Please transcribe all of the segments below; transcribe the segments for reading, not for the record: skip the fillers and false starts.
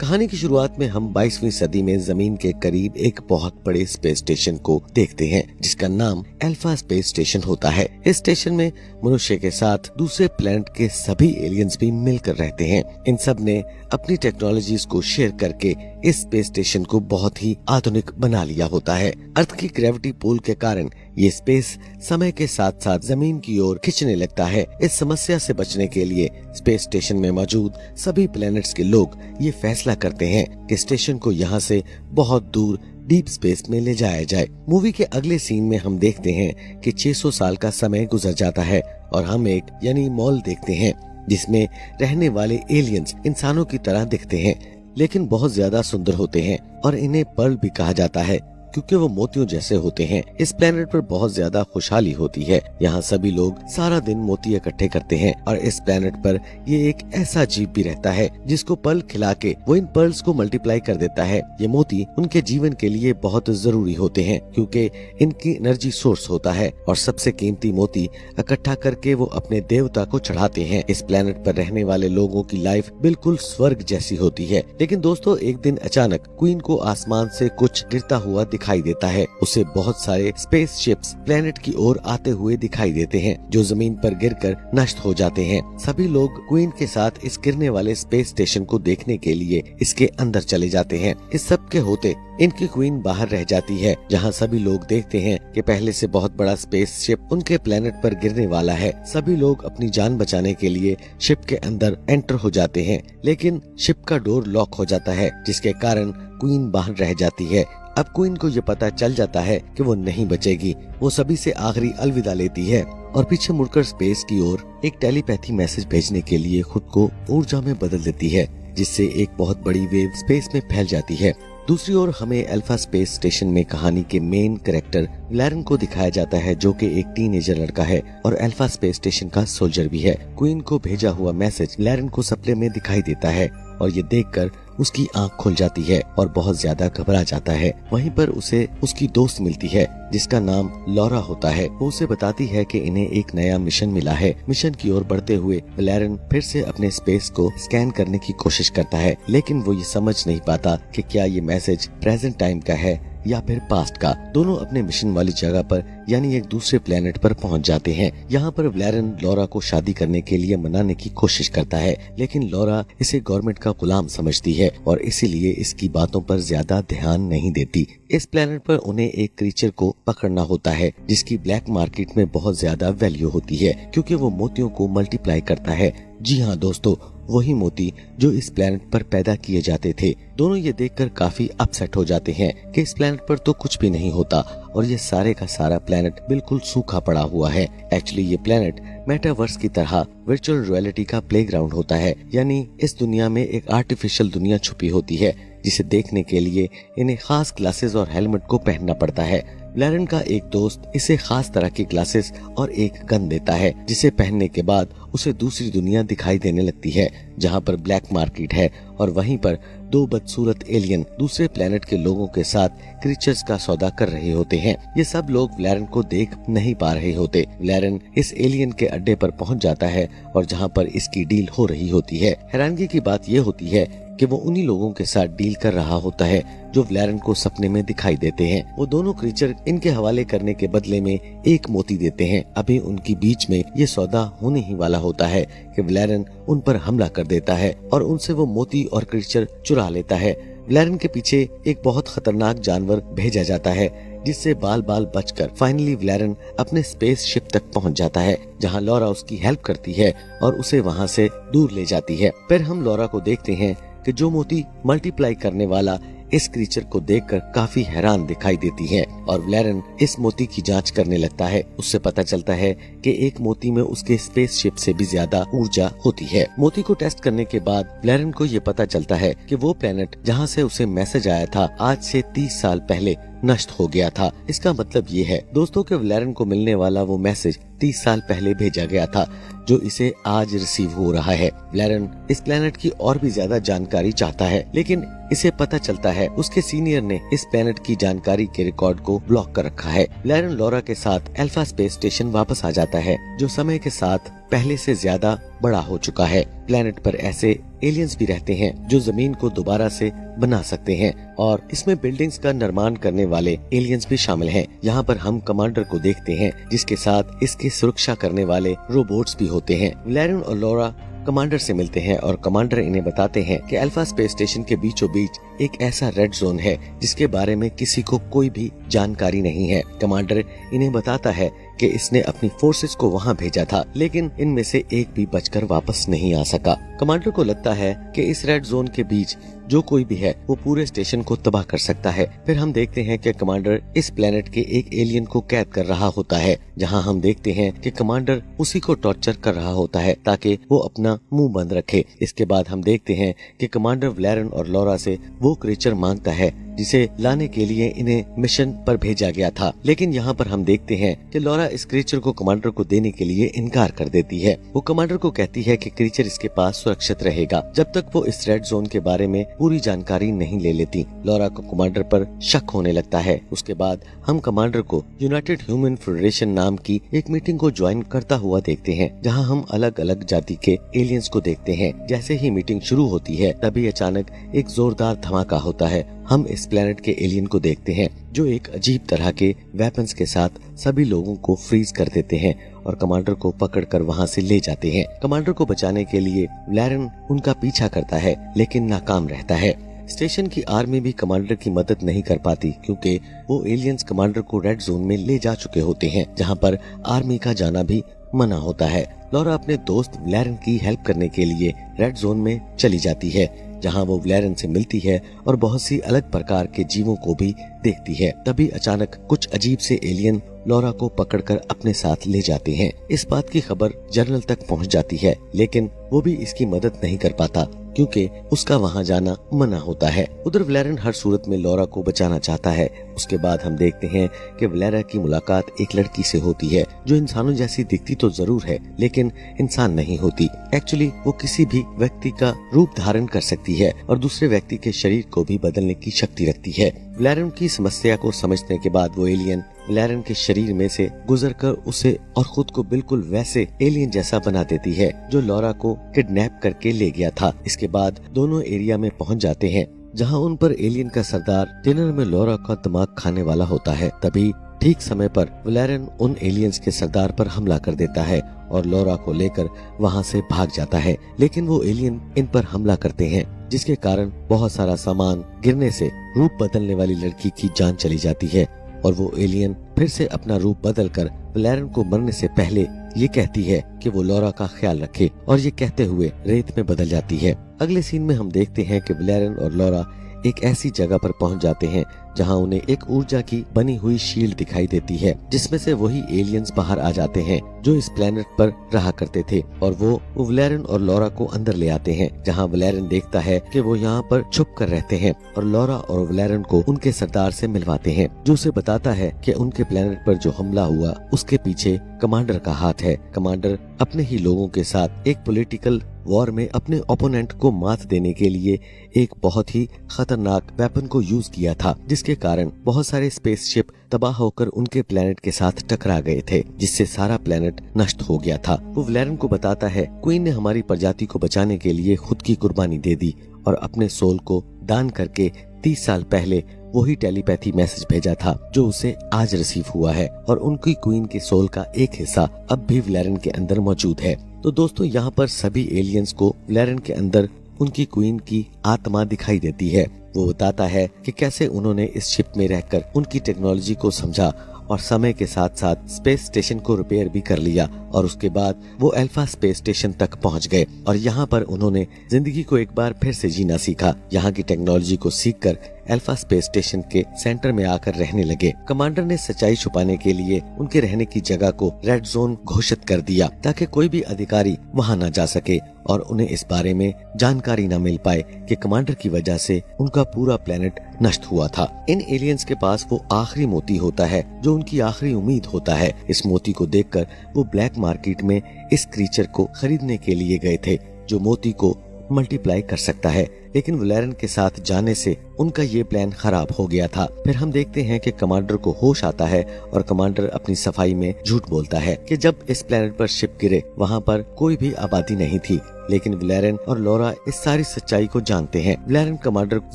कहानी की शुरुआत में हम 22वीं सदी में जमीन के करीब एक बहुत बड़े स्पेस स्टेशन को देखते हैं जिसका नाम अल्फा स्पेस स्टेशन होता है। इस स्टेशन में मनुष्य के साथ दूसरे प्लैनेट के सभी एलियंस भी मिलकर रहते हैं। इन सब ने अपनी टेक्नोलॉजीज को शेयर करके इस स्पेस स्टेशन को बहुत ही आधुनिक बना लिया होता है। अर्थ की ग्रेविटी पुल के कारण ये स्पेस समय के साथ साथ जमीन की ओर खिंचने लगता है। इस समस्या से बचने के लिए स्पेस स्टेशन में मौजूद सभी प्लैनेट्स के लोग ये फैसला करते हैं कि स्टेशन को यहाँ से बहुत दूर डीप स्पेस में ले जाया जाए। मूवी के अगले सीन में हम देखते हैं कि 600 साल का समय गुजर जाता है और हम एक यानी मॉल देखते हैं जिसमें रहने वाले एलियंस इंसानों की तरह दिखते हैं लेकिन बहुत ज्यादा सुंदर होते हैं और इन्हें पर्ल भी कहा जाता है क्योंकि वो मोतियों जैसे होते हैं। इस प्लेनेट पर बहुत ज्यादा खुशहाली होती है। यहाँ सभी लोग सारा दिन मोती इकट्ठे करते हैं और इस प्लेनेट पर ये एक ऐसा जीव भी रहता है जिसको पर्ल खिला के वो इन पर्ल्स को मल्टीप्लाई कर देता है। ये मोती उनके जीवन के लिए बहुत जरूरी होते हैं क्योंकि इनकी एनर्जी सोर्स होता है और सबसे कीमती मोती इकट्ठा करके वो अपने देवता को चढ़ाते हैं। इस प्लेनेट पर रहने वाले लोगों की लाइफ बिल्कुल स्वर्ग जैसी होती है। लेकिन दोस्तों एक दिन अचानक क्वीन को आसमान से कुछ गिरता हुआ दिखाई देता है। उसे बहुत सारे स्पेस शिप्स प्लेनेट की ओर आते हुए दिखाई देते हैं जो जमीन पर गिरकर नष्ट हो जाते हैं। सभी लोग क्वीन के साथ इस गिरने वाले स्पेस स्टेशन को देखने के लिए इसके अंदर चले जाते हैं। इस सब के होते इनकी क्वीन बाहर रह जाती है जहाँ सभी लोग देखते हैं कि पहले से बहुत बड़ा स्पेस शिप उनके प्लेनेट पर गिरने वाला है। सभी लोग अपनी जान बचाने के लिए शिप के अंदर एंटर हो जाते हैं लेकिन शिप का डोर लॉक हो जाता है जिसके कारण क्वीन बाहर रह जाती है। अब क्वीन को ये पता चल जाता है कि वो नहीं बचेगी। वो सभी से आखिरी अलविदा लेती है और पीछे मुड़कर स्पेस की ओर एक टेलीपैथी मैसेज भेजने के लिए खुद को ऊर्जा में बदल देती है जिससे एक बहुत बड़ी वेव स्पेस में फैल जाती है। दूसरी ओर हमें अल्फा स्पेस स्टेशन में कहानी के मेन कैरेक्टर व्लेरन को दिखाया जाता है जो कि एक टीनेजर लड़का है और अल्फा स्पेस स्टेशन का सोल्जर भी है। क्वीन को भेजा हुआ मैसेज व्लेरन को सपने में दिखाई देता है और ये देखकर उसकी आंख खुल जाती है और बहुत ज्यादा घबरा जाता है। वहीं पर उसे उसकी दोस्त मिलती है जिसका नाम लॉरा होता है। वो उसे बताती है कि इन्हें एक नया मिशन मिला है। मिशन की ओर बढ़ते हुए व्लेरन फिर से अपने स्पेस को स्कैन करने की कोशिश करता है लेकिन वो ये समझ नहीं पाता कि क्या ये मैसेज प्रेजेंट टाइम का है या फिर पास्ट का। दोनों अपने मिशन वाली जगह पर यानी एक दूसरे प्लेनेट पर पहुंच जाते हैं। यहाँ पर व्लेरन लॉरा को शादी करने के लिए मनाने की कोशिश करता है लेकिन लॉरा इसे गवर्नमेंट का गुलाम समझती है और इसीलिए इसकी बातों पर ज्यादा ध्यान नहीं देती। इस प्लेनेट पर उन्हें एक क्रीचर को पकड़ना होता है जिसकी ब्लैक मार्केट में बहुत ज्यादा वैल्यू होती है क्योंकि वो मोतियों को मल्टीप्लाई करता है। जी हाँ दोस्तों, वही मोती जो इस प्लेनेट पर पैदा किए जाते थे। दोनों ये देखकर काफी अपसेट हो जाते हैं कि इस प्लेनेट पर तो कुछ भी नहीं होता और ये सारे का सारा प्लेनेट बिल्कुल सूखा पड़ा हुआ है। एक्चुअली ये प्लेनेट मेटावर्स की तरह वर्चुअल रियलिटी का प्लेग्राउंड होता है यानी इस दुनिया में एक आर्टिफिशियल दुनिया छुपी होती है जिसे देखने के लिए इन्हें खास ग्लासेस और हेलमेट को पहनना पड़ता है। व्लेरन का एक दोस्त इसे खास तरह की ग्लासेस और एक गन देता है जिसे पहनने के बाद उसे दूसरी दुनिया दिखाई देने लगती है जहां पर ब्लैक मार्केट है और वहीं पर दो बदसूरत एलियन दूसरे प्लेनेट के लोगों के साथ क्रीचर्स का सौदा कर रहे होते हैं। ये सब लोग व्लेरन को देख नहीं पा रहे होते। व्लेरन इस एलियन के अड्डे पर पहुंच जाता है और जहां पर इसकी डील हो रही होती है। हैरानगी की बात ये होती है कि वो उन्हीं लोगों के साथ डील कर रहा होता है जो व्लेरन को सपने में दिखाई देते हैं। वो दोनों क्रीचर इनके हवाले करने के बदले में एक मोती देते हैं। अभी उनकी बीच में ये सौदा होने ही वाला होता है कि व्लेरन उन पर हमला कर देता है और उनसे वो मोती और क्रीचर चुरा लेता है। व्लेरन के पीछे एक बहुत खतरनाक जानवर भेजा जाता है जिससे बाल बाल बचकर फाइनली व्लेरन अपने स्पेस शिप तक पहुंच जाता है जहां लॉरा उसकी हेल्प करती है और उसे वहां से दूर ले जाती है। फिर हम लॉरा को देखते हैं कि जो मोती मल्टीप्लाई करने वाला इस क्रीचर को देखकर काफी हैरान दिखाई देती है और व्लेरन इस मोती की जांच करने लगता है। उससे पता चलता है कि एक मोती में उसके स्पेसशिप से भी ज्यादा ऊर्जा होती है। मोती को टेस्ट करने के बाद व्लेरन को ये पता चलता है कि वो प्लेनेट जहाँ से उसे मैसेज आया था आज से 30 साल पहले नष्ट हो गया था। इसका मतलब ये है दोस्तों कि व्लेरन को मिलने वाला वो मैसेज 30 साल पहले भेजा गया था जो इसे आज रिसीव हो रहा है। व्लेरन इस प्लेनेट की और भी ज्यादा जानकारी चाहता है लेकिन इसे पता चलता है उसके सीनियर ने इस प्लेनेट की जानकारी के रिकॉर्ड को ब्लॉक कर रखा है। व्लेरन लॉरा के साथ अल्फा स्पेस स्टेशन वापस आ जाता जाता है जो समय के साथ पहले से ज्यादा बड़ा हो चुका है। प्लेनेट पर ऐसे एलियंस भी रहते हैं जो जमीन को दोबारा से बना सकते हैं और इसमें बिल्डिंग्स का निर्माण करने वाले एलियंस भी शामिल हैं। यहाँ पर हम कमांडर को देखते हैं जिसके साथ इसकी सुरक्षा करने वाले रोबोट्स भी होते हैं। वैलेरियन और लॉरा कमांडर से मिलते हैं और कमांडर इन्हें बताते हैं कि अल्फा स्पेस स्टेशन के बीचों बीच एक ऐसा रेड जोन है जिसके बारे में किसी को कोई भी जानकारी नहीं है। कमांडर इन्हें बताता है कि इसने अपनी फोर्सेस को वहां भेजा था, लेकिन इनमें से एक भी बचकर वापस नहीं आ सका। कमांडर को लगता है कि इस रेड जोन के बीच जो कोई भी है वो पूरे स्टेशन को तबाह कर सकता है। फिर हम देखते हैं कि कमांडर इस प्लेनेट के एक एलियन को कैद कर रहा होता है, जहां हम देखते हैं कि कमांडर उसी को टॉर्चर कर रहा होता है ताकि वो अपना मुंह बंद रखे। इसके बाद हम देखते हैं कि कमांडर वैलेरियन और लॉरा से वो क्रीचर मांगता है जिसे लाने के लिए इन्हें मिशन पर भेजा गया था, लेकिन यहाँ पर हम देखते हैं कि लॉरा इस क्रीचर को कमांडर को देने के लिए इनकार कर देती है। वो कमांडर को कहती है कि क्रीचर इसके पास सुरक्षित रहेगा जब तक वो इस रेड जोन के बारे में पूरी जानकारी नहीं ले लेती। लॉरा को कमांडर पर शक होने लगता है। उसके बाद हम कमांडर को यूनाइटेड ह्यूमन फेडरेशन नाम की एक मीटिंग को ज्वाइन करता हुआ देखते हैं, जहाँ हम अलग अलग जाति के एलियंस को देखते हैं। जैसे ही मीटिंग शुरू होती है तभी अचानक एक जोरदार धमाका होता है। हम इस प्लेनेट के एलियन को देखते हैं जो एक अजीब तरह के वेपन्स के साथ सभी लोगों को फ्रीज कर देते हैं और कमांडर को पकड़कर वहां से ले जाते हैं। कमांडर को बचाने के लिए वैलेरियन उनका पीछा करता है लेकिन नाकाम रहता है। स्टेशन की आर्मी भी कमांडर की मदद नहीं कर पाती क्योंकि वो एलियंस कमांडर को रेड जोन में ले जा चुके होते हैं, जहाँ पर आर्मी का जाना भी मना होता है। लॉरा अपने दोस्त वैलेरियन की हेल्प करने के लिए रेड जोन में चली जाती है, जहां वो वैलेरियन से मिलती है और बहुत सी अलग प्रकार के जीवों को भी देखती है। तभी अचानक कुछ अजीब से एलियन लॉरा को पकड़कर अपने साथ ले जाते हैं। इस बात की खबर जनरल तक पहुंच जाती है, लेकिन वो भी इसकी मदद नहीं कर पाता क्योंकि उसका वहां जाना मना होता है। उधर वैलेरियन हर सूरत में लॉरा को बचाना चाहता है। उसके बाद हम देखते हैं कि वैलेरिया की मुलाकात एक लड़की से होती है जो इंसानों जैसी दिखती तो जरूर है लेकिन इंसान नहीं होती। एक्चुअली वो किसी भी व्यक्ति का रूप धारण कर सकती है और दूसरे व्यक्ति के शरीर को भी बदलने की शक्ति रखती है। वैलेरियन की समस्या को समझने के बाद वो एलियन वैलेरियन के शरीर में से गुजरकर उसे और खुद को बिल्कुल वैसे एलियन जैसा बना देती है जो लॉरा को किडनैप करके ले गया था। इसके बाद दोनों एरिया में पहुंच जाते हैं जहां उन पर एलियन का सरदार डिनर में लॉरा का दिमाग खाने वाला होता है। तभी ठीक समय पर वैलेरियन उन एलियंस के सरदार पर हमला कर देता है और लॉरा को लेकर वहां से भाग जाता है, लेकिन वो एलियन इन पर हमला करते हैं जिसके कारण बहुत सारा सामान गिरने से रूप बदलने वाली लड़की की जान चली जाती है और वो एलियन फिर से अपना रूप बदलकर वैलेरियन को मरने से पहले ये कहती है कि वो लॉरा का ख्याल रखे और ये कहते हुए रेत में बदल जाती है। अगले सीन में हम देखते हैं कि वैलेरियन और लॉरा एक ऐसी जगह पर पहुंच जाते हैं जहां उन्हें एक ऊर्जा की बनी हुई शील्ड दिखाई देती है जिसमें से वही एलियंस बाहर आ जाते हैं जो इस प्लेनेट पर रहा करते थे और वो वैलेरियन और लॉरा को अंदर ले आते हैं, जहां वैलेरियन देखता है कि वो यहाँ पर छुप कर रहते हैं और लॉरा और वैलेरियन को उनके सरदार से मिलवाते हैं जो उसे बताता है कि उनके प्लेनेट पर जो हमला हुआ उसके पीछे कमांडर का हाथ है। कमांडर अपने ही लोगों के साथ एक पॉलिटिकल वॉर में अपने ओपोनेंट को मात देने के लिए एक बहुत ही खतरनाक वेपन को यूज किया था, जिसके कारण बहुत सारे स्पेसशिप तबाह होकर उनके प्लेनेट के साथ टकरा गए थे, जिससे सारा प्लेनेट नष्ट हो गया था। वो वैलेरियन को बताता है क्वीन ने हमारी प्रजाति को बचाने के लिए खुद की कुर्बानी दे दी और अपने सोल को दान करके 30 साल पहले वही टेलीपैथी मैसेज भेजा था जो उसे आज रिसीव हुआ है और उनकी क्वीन के सोल का एक हिस्सा अब भी वैलेरियन के अंदर मौजूद है। तो दोस्तों यहाँ पर सभी एलियंस को वैलेरियन के अंदर उनकी क्वीन की आत्मा दिखाई देती है। वो बताता है कि कैसे उन्होंने इस शिप में रहकर उनकी टेक्नोलॉजी को समझा और समय के साथ साथ स्पेस स्टेशन को रिपेयर भी कर लिया और उसके बाद वो अल्फा स्पेस स्टेशन तक पहुंच गए और यहाँ पर उन्होंने जिंदगी को एक बार फिर से जीना सीखा। यहाँ की टेक्नोलॉजी को सीखकर अल्फा स्पेस स्टेशन के सेंटर में आकर रहने लगे। कमांडर ने सच्चाई छुपाने के लिए उनके रहने की जगह को रेड जोन घोषित कर दिया ताकि कोई भी अधिकारी वहां न जा सके और उन्हें इस बारे में जानकारी न मिल पाए कि कमांडर की वजह से उनका पूरा प्लेनेट नष्ट हुआ था। इन एलियंस के पास वो आखिरी मोती होता है जो उनकी आखिरी उम्मीद होता है। इस मोती को देखकर वो ब्लैक मार्केट में इस क्रीचर को खरीदने के लिए गए थे जो मोती को मल्टीप्लाई कर सकता है, लेकिन वलेरन के साथ जाने से उनका ये प्लान खराब हो गया था। फिर हम देखते हैं कि कमांडर को होश आता है और कमांडर अपनी सफाई में झूठ बोलता है कि जब इस प्लेनेट पर शिप गिरे वहाँ पर कोई भी आबादी नहीं थी। लेकिन वलेरन और लॉरा इस सारी सच्चाई को जानते हैं। वलेरन कमांडर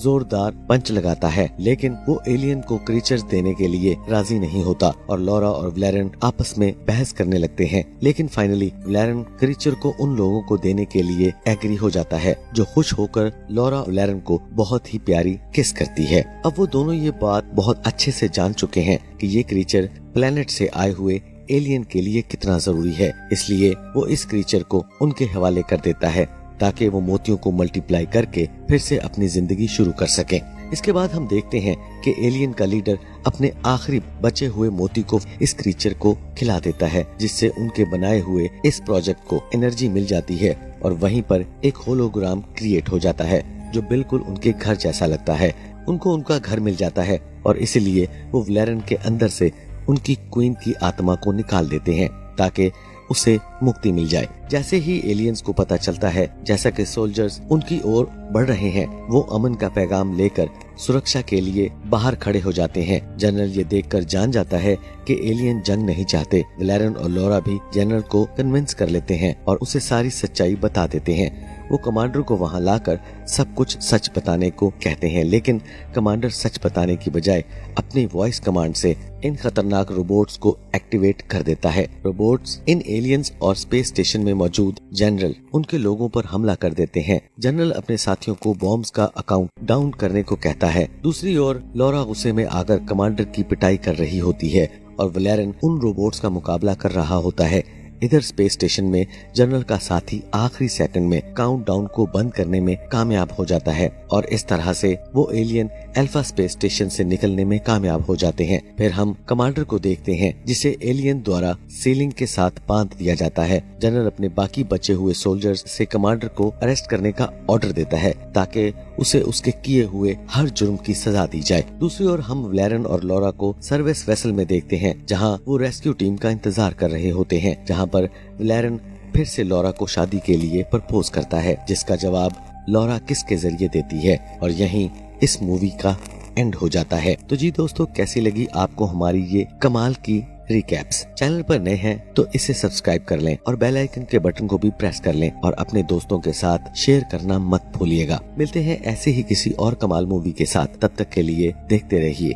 जोरदार पंच लगाता है, लेकिन वो एलियन को क्रीचर्स देने के लिए राजी नहीं होता और लॉरा और वलेरन आपस में बहस करने लगते हैं। लेकिन फाइनली वलेरन क्रीचर को उन लोगों को देने के लिए एग्री हो जाता है, जो खुश होकर लॉरा वलेरन को बहुत ही प्यारी किस करती है। अब वो दोनों ये बात बहुत अच्छे से जान चुके हैं कि ये क्रीचर प्लेनेट से आए हुए एलियन के लिए कितना जरूरी है, इसलिए वो इस क्रीचर को उनके हवाले कर देता है ताकि वो मोतियों को मल्टीप्लाई करके फिर से अपनी जिंदगी शुरू कर सकें। इसके बाद हम देखते हैं कि एलियन का लीडर अपने आखिरी बचे हुए मोती को इस क्रीचर को खिला देता है, जिससे उनके बनाए हुए इस प्रोजेक्ट को एनर्जी मिल जाती है और वहीं पर एक होलोग्राम क्रिएट हो जाता है जो बिल्कुल उनके घर जैसा लगता है। उनको उनका घर मिल जाता है और इसीलिए वो वलेरन के अंदर से उनकी क्वीन की आत्मा को निकाल देते हैं ताकि उसे मुक्ति मिल जाए। जैसे ही एलियंस को पता चलता है जैसा कि सोल्जर्स उनकी ओर बढ़ रहे हैं, वो अमन का पैगाम लेकर सुरक्षा के लिए बाहर खड़े हो जाते हैं। जनरल ये देखकर जान जाता है कि एलियन जंग नहीं चाहते। वलेरन और लॉरा भी जनरल को कन्विंस कर लेते हैं और उसे सारी सच्चाई बता देते हैं। वो कमांडर को वहां लाकर सब कुछ सच बताने को कहते हैं, लेकिन कमांडर सच बताने की बजाय अपनी वॉइस कमांड से इन खतरनाक रोबोट्स को एक्टिवेट कर देता है। रोबोट्स इन एलियंस और स्पेस स्टेशन में मौजूद जनरल उनके लोगों पर हमला कर देते हैं। जनरल अपने साथियों को बॉम्ब्स का अकाउंट डाउन करने को कहता है। दूसरी ओर लॉरा गुस्से में आकर कमांडर की पिटाई कर रही होती है और वलेरन उन रोबोट्स का मुकाबला कर रहा होता है। इधर स्पेस स्टेशन में जनरल का साथी आखिरी सेकंड में काउंटडाउन को बंद करने में कामयाब हो जाता है और इस तरह से वो एलियन अल्फा स्पेस स्टेशन से निकलने में कामयाब हो जाते हैं। फिर हम कमांडर को देखते हैं जिसे एलियन द्वारा सीलिंग के साथ बांध दिया जाता है। जनरल अपने बाकी बचे हुए सोल्जर्स से कमांडर को अरेस्ट करने का ऑर्डर देता है ताकि उसे उसके किए हुए हर जुर्म की सजा दी जाए। दूसरी ओर हम वलेरन और लॉरा को सर्विस वेसल में देखते हैं जहाँ वो रेस्क्यू टीम का इंतजार कर रहे होते हैं, जहाँ पर वलेरन फिर से लॉरा को शादी के लिए प्रपोज करता है, जिसका जवाब लॉरा किस के जरिए देती है और यहीं इस मूवी का एंड हो जाता है। तो जी दोस्तों, कैसी लगी आपको हमारी ये कमाल की रिकैप्स? चैनल पर नए हैं तो इसे सब्सक्राइब कर लें और बेल आइकन के बटन को भी प्रेस कर लें और अपने दोस्तों के साथ शेयर करना मत भूलिएगा। मिलते हैं ऐसे ही किसी और कमाल मूवी के साथ, तब तक के लिए देखते रहिए।